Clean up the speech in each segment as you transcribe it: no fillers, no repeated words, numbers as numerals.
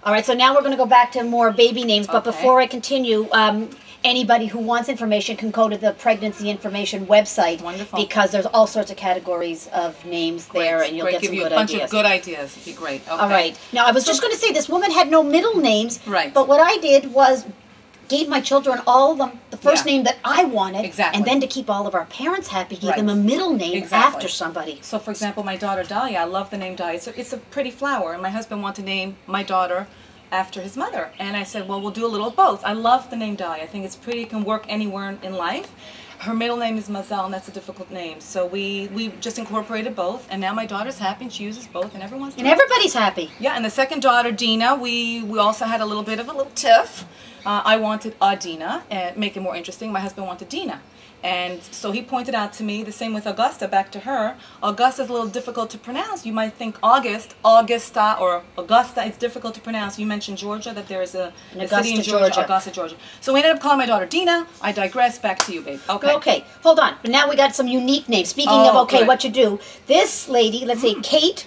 All right, so now we're going to go back to more baby names, but Okay. before I continue, anybody who wants information can go to the pregnancy information website. Wonderful. Because there's all sorts of categories of names there, and you'll get some good ideas. Give you a bunch of good ideas. It'd be great. Okay. All right. Now, I was just going to say, this woman had no middle names. Right. But what I did was gave my children all of them the first name that I wanted. Exactly. And then to keep all of our parents happy, gave Right. them a middle name after somebody. So, for example, my daughter Dahlia, I love the name Dahlia. It's a pretty flower, and my husband wanted to name my daughter after his mother. And I said, well, we'll do a little of both. I love the name Dahlia. I think it's pretty. It can work anywhere in life. Her middle name is Mazel, and that's a difficult name. So we just incorporated both, and now my daughter's happy, and she uses both, and everyone's And everybody's happy. Yeah, and the second daughter, Dina, we also had a little bit of a little tiff. I wanted Dina, and make it more interesting. My husband wanted Dina. And so he pointed out to me, the same with Augusta, back to her. Augusta is a little difficult to pronounce. You might think Augusta, or Augusta. It's difficult to pronounce. You mentioned Georgia, that there is a city in Georgia, Augusta, Georgia. So we ended up calling my daughter Dina. I digress. Back to you, babe. Okay. Okay, hold on. But now we got some unique names. Speaking of, good. What you do. This lady, let's say Kate.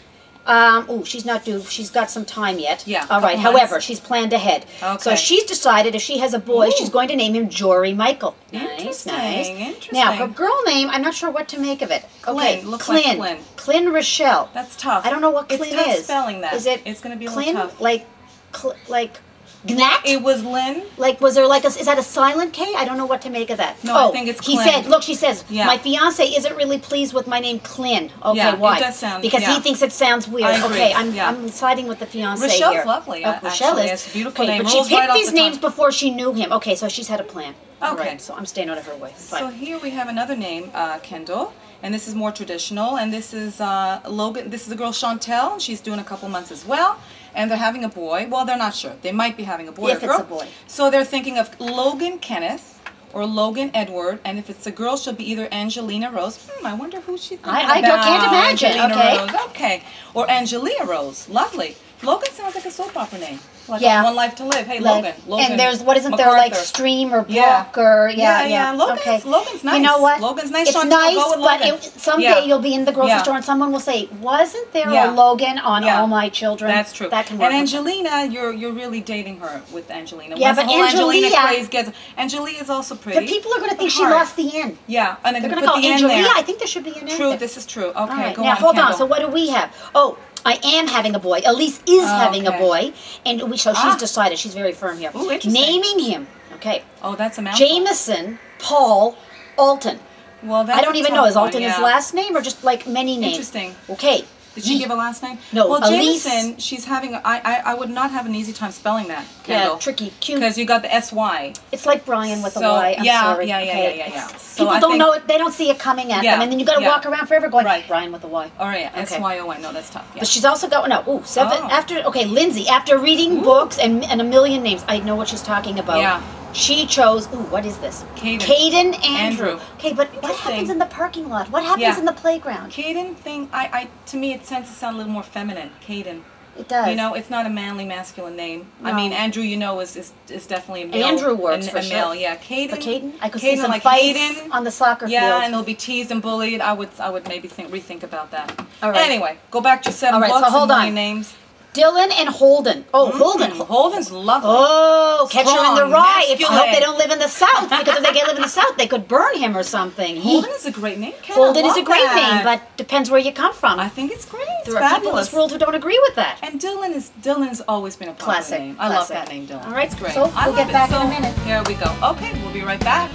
She's not due. She's got some time yet. Yeah. All right. However, she's planned ahead. Okay. So she's decided if she has a boy, she's going to name him Jory Michael. Interesting. Interesting. Now, her girl name, I'm not sure what to make of it. Okay. Looks like Klin. Klin Rochelle. That's tough. I don't know what Klin it's tough is. Spelling that. Is it? It's going to be a Klin? little tough. Like Gnat? It was Lynn. Like, was there like is that a silent K? I don't know what to make of that. No, I think it's Klin. He said, look, she says, Yeah. my fiance isn't really pleased with my name Klin. Okay, Yeah, why? it does sound, because he thinks it sounds weird. I agree, Okay, yeah. I'm siding with the fiance Rochelle's here. lovely, Rochelle actually. is. It's a beautiful Okay, name. but she Rolls right picked off these the names tongue. before she knew him. Okay, so she's had a plan. All Okay. right, so I'm staying out of her way. Fine. So here we have another name, Kendall, and this is more traditional, and this is Logan. This is the girl Chantel, and she's doing a couple months as well, and they're having a boy. Well, they're not sure. They might be having a boy If or girl. it's a boy. So they're thinking of Logan Kenneth or Logan Edward, and if it's a girl, she'll be either Angelina Rose. I wonder who she's thinking I about. can't imagine. Angelina Okay. Rose. Okay. Or Angelia Rose. Lovely. Logan sounds like a soap opera name. Like One Life to Live. Hey, Logan. And there's, what isn't there, like Stream or Brook or, Logan's nice. You know what? Logan's nice. It's Chantel, nice, go with but Logan. someday you'll be in the grocery store and someone will say, wasn't there a Logan on All My Children? That's true. That can work. And Angelina, you're really dating her with Angelina. Yeah, Once but the whole Angelina craze gets, Angelina is also pretty. But people are going to think she lost the N. Yeah, and they're they're going to call Angelina. I think there should be an N. True, this is true. Okay, right, go now, on, hold Kendall. on. So what do we have? Oh, I am having a boy. Elise is having a boy. And so she's decided. She's very firm here. Ooh, interesting. Naming him. Okay. Oh, that's a mouthful. Jameson Paul Alton. Well, that's I don't even know. Is Alton his last name or just like many names? Interesting. Okay. Did she give a last name? No. Well, Elise, Jameson, she's having. I would not have an easy time spelling that, Kendall. Yeah, tricky, cute. Because you got the SY. It's like Brian with the Y. I'm sorry. Yeah. So people don't know it. They don't see it coming at them, and then you got to walk around forever going Brian with the Y. All right, SYON. No, that's tough. Yeah. But she's also got Lindsay. After reading books and a million names, I know what she's talking about. Yeah. She chose, what is this? Caden Andrew. Okay, but what happens in the parking lot? What happens in the playground? Caden to me, it tends to sound a little more feminine. Caden. It does. You know, it's not a manly, masculine name. No. I mean, Andrew, is definitely a male. Andrew works for male, sure. Yeah. Caden. But Caden, I could see some fights on the soccer field. Yeah, and he'll be teased and bullied. I would maybe rethink about that. All right. Anyway, go back to your 7 books so hold and on. names. Dylan and Holden. Oh, Holden. Holden's lovely. Oh, catch her in the rye. I hope they don't live in the South, because if they live in the South, they could burn him or something. Holden is a great name. Holden is a great name, but depends where you come from. I think it's great. There are people in this world who don't agree with that. And Dylan's always been a popular name. I love that name, Dylan. All right, it's great. So we'll get back in a minute. Here we go. Okay, we'll be right back.